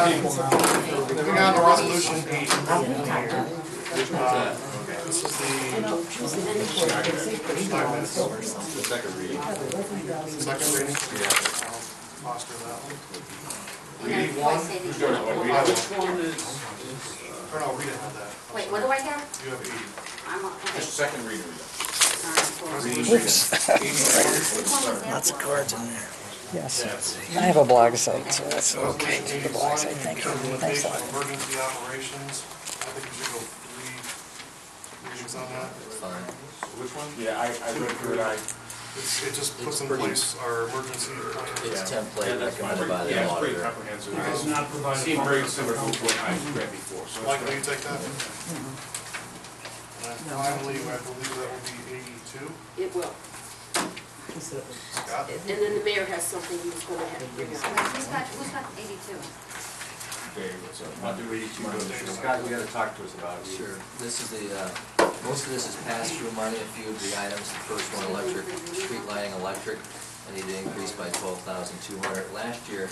Moving on to resolution 8. Which one's that? This is the 5 minutes. The second reading. Second reading? Yeah. Foster that one. And 81. Who's doing it? Which one is? Or no, Rita had that. wait, what do I have? You have 80. I'm on, okay. Just second reading. Resolution 81. Lots of cards in there. Yes. I have a blog site, so that's okay. The blog site, thank you. Thanks a lot. Emergency operations. I think we should go 3 readings on that. Fine. Which one? Yeah, I read through it. It just puts in place our emergency plan. It's template recommended by the Yeah, it's pretty auditor. comprehensive. It's not provided. Seemed very similar to what I read before. So Mike, will you take that? And then finally, I believe that will be 82. It will. Scott? And then the mayor has something he was gonna have to bring up. Who's got 82? Dave, so not do 82. Scott, you gotta talk to us about it. Sure. This is the, most of this is pass-through money. A few of the items, the first one, electric, street lighting, electric, I need to increase by $12,200. Last year,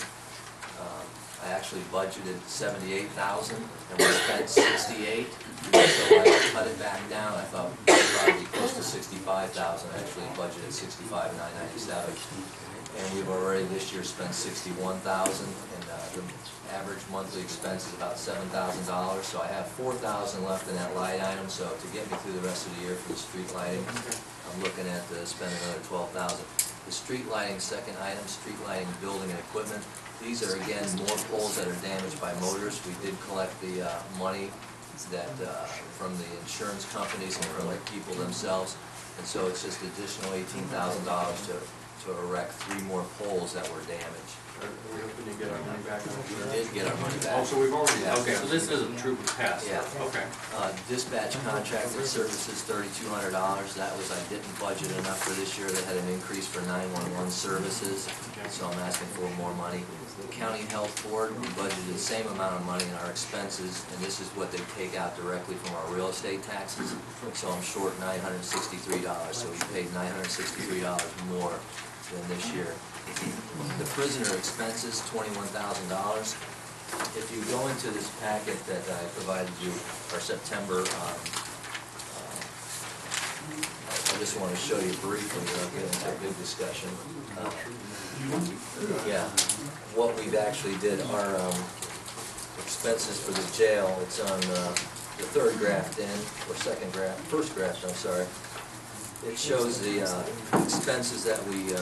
I actually budgeted $78,000 and we spent $68,000. So I cut it back down. I thought it would probably be close to $65,000. I actually budgeted $65,997. And we've already this year spent $61,000, and the average monthly expense is about $7,000. So I have $4,000 left in that light item. So to get me through the rest of the year for the street lighting, I'm looking at spending another $12,000. The street lighting, second item, street lighting, building and equipment. These are again more poles that are damaged by motors. We did collect the money that from the insurance companies and from the people themselves, and so it's just additional $18,000 to erect 3 more poles that were damaged. Are we hoping to get our money back on We it? did get our money back. Oh, so we've already, Yeah. okay, so this isn't true pass. Yeah. Okay. Dispatch contracted services, $3,200. That was, I didn't budget enough for this year. They had an increase for 911 services, so I'm asking for more money. County Health Board, we budgeted the same amount of money in our expenses, and this is what they take out directly from our real estate taxes. So I'm short $963, so we paid $963 more than this year. The prisoner expenses, $21,000. If you go into this packet that I provided you, our September, I just want to show you briefly, and I'll get into a big discussion. Yeah, what we've actually did, our expenses for the jail, it's on the third graph in, or first graph, I'm sorry. It shows the expenses that we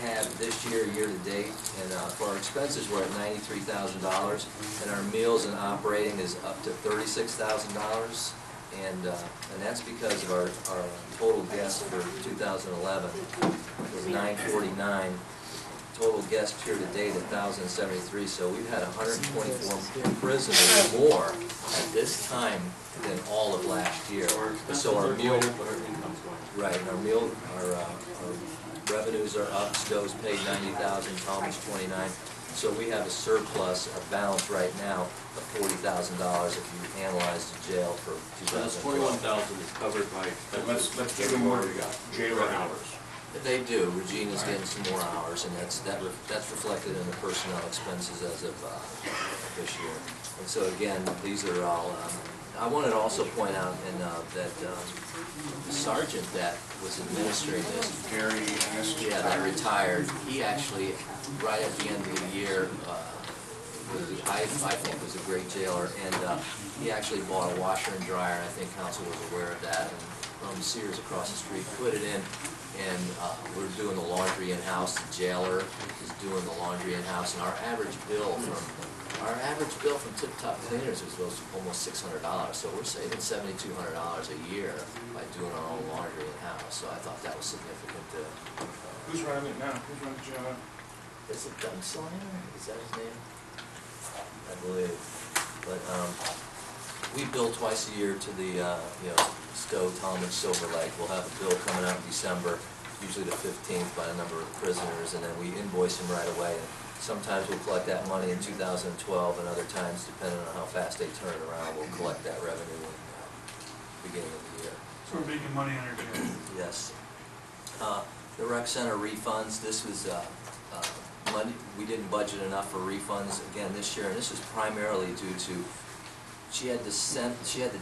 have this year, year to date, and for our expenses we're at $93,000, and our meals and operating is up to $36,000, and that's because of our total guests for 2011 was 949. Total guests here to date 1,073, so we've had 124 prisoners more at this time than all of last year. So our meal, right, our revenues are up. Stowe's paid $90,000, Thomas $29,000. So we have a surplus, a balance right now of $40,000 if you analyze the jail for 2012. So this $21,000 is covered by. Let's give them more jailer hours. They do. Regina's getting some more hours, and that's reflected in the personnel expenses as of this year. And so again, these are all. I wanted to also point out that the sergeant that was administering this, Gary, yeah, that retired. He actually, right at the end of the year, I think was a great jailer, and he actually bought a washer and dryer. And I think council was aware of that. And from Sears across the street, put it in. And we're doing the laundry in-house. The jailer is doing the laundry in-house, and our average bill from Tip Top Cleaners was almost $600. So we're saving $7,200 a year by doing our own laundry in-house. So I thought that was significant. Who's running it now? Who's running the jail? Is it Gunslinger? Is that his name? I believe. But we bill twice a year to the Stowe, Talmadge, Silver Lake. We'll have a bill coming out in December, usually the 15th, by a number of prisoners, and then we invoice them right away. And sometimes we'll collect that money in 2012, and other times, depending on how fast they turn it around, we'll collect that revenue in the beginning of the year. So we're making money on our jail. Yes. The rec center refunds. This was money, we didn't budget enough for refunds again this year, and this is primarily due to, she had the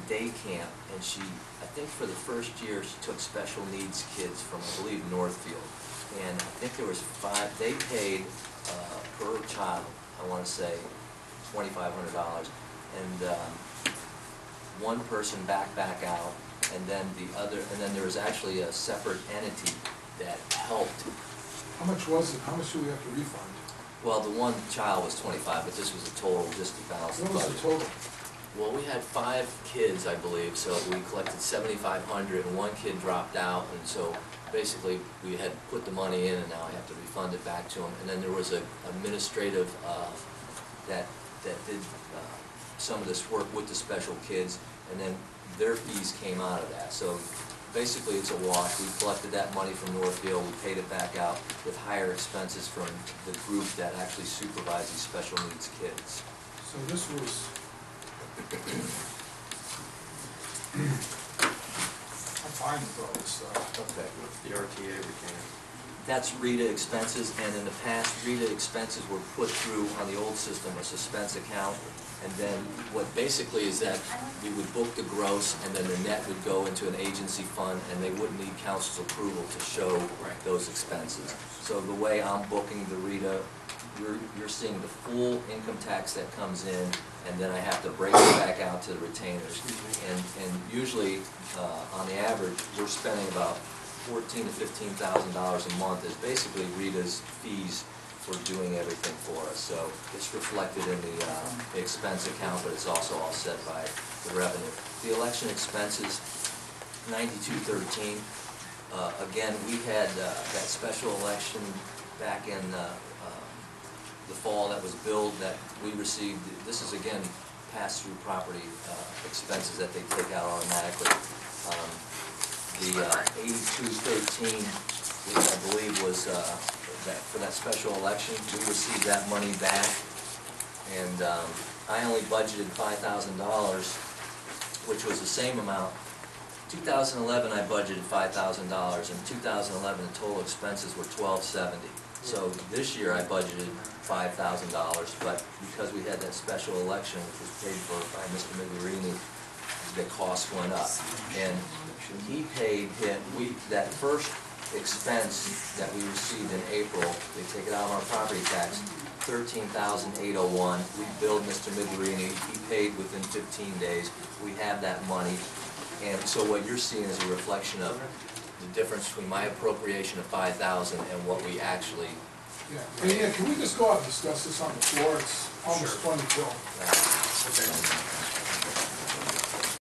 day camp, and I think for the first year, she took special needs kids from, I believe, Northfield. And I think there was 5, they paid per child, I want to say, $2,500. And one person back out, and then there was actually a separate entity that helped. How much was it? How much do we have to refund? Well, the one child was 25, but this was a total, just to balance the What was budget. the total? Well, we had 5 kids, I believe, so we collected $7,500, and one kid dropped out, and so basically we had put the money in, and now I have to refund it back to them. And then there was an administrative that did some of this work with the special kids, and then their fees came out of that. So basically it's a wash. We collected that money from Northfield, we paid it back out with higher expenses from the group that actually supervises these special needs kids. So this was... I'm fine with all this stuff. Okay. The RTA retainer. That's RETA expenses, and in the past, RETA expenses were put through on the old system, a suspense account, and then what basically is that we would book the gross, and then the net would go into an agency fund, and they wouldn't need council's approval to show those expenses. So the way I'm booking the RETA, you're seeing the full income tax that comes in, and then I have to break it back out to the retainers. And usually, on the average, we're spending about $14,000 to $15,000 a month is basically Rita's fees for doing everything for us. So it's reflected in the expense account, but it's also offset by the revenue. The election expenses, $92.13. Again, we had that special election back in the fall that was billed that we received. This is again pass-through property expenses that they take out automatically. The $82.13, which I believe was that for that special election, we received that money back, and I only budgeted $5,000, which was the same amount. 2011, I budgeted $5,000. In 2011, the total expenses were $1,270. So this year, I budgeted $5,000, but because we had that special election, which was paid for by Mr. Migliorini, the cost went up. And he paid that first expense that we received in April, they take it out of our property tax, $13,801. We billed Mr. Migliorini, he paid within 15 days. We have that money. And so what you're seeing is a reflection of the difference between my appropriation of $5,000 and what we actually... Yeah, can we just go out and discuss this on the floor? It's almost 22.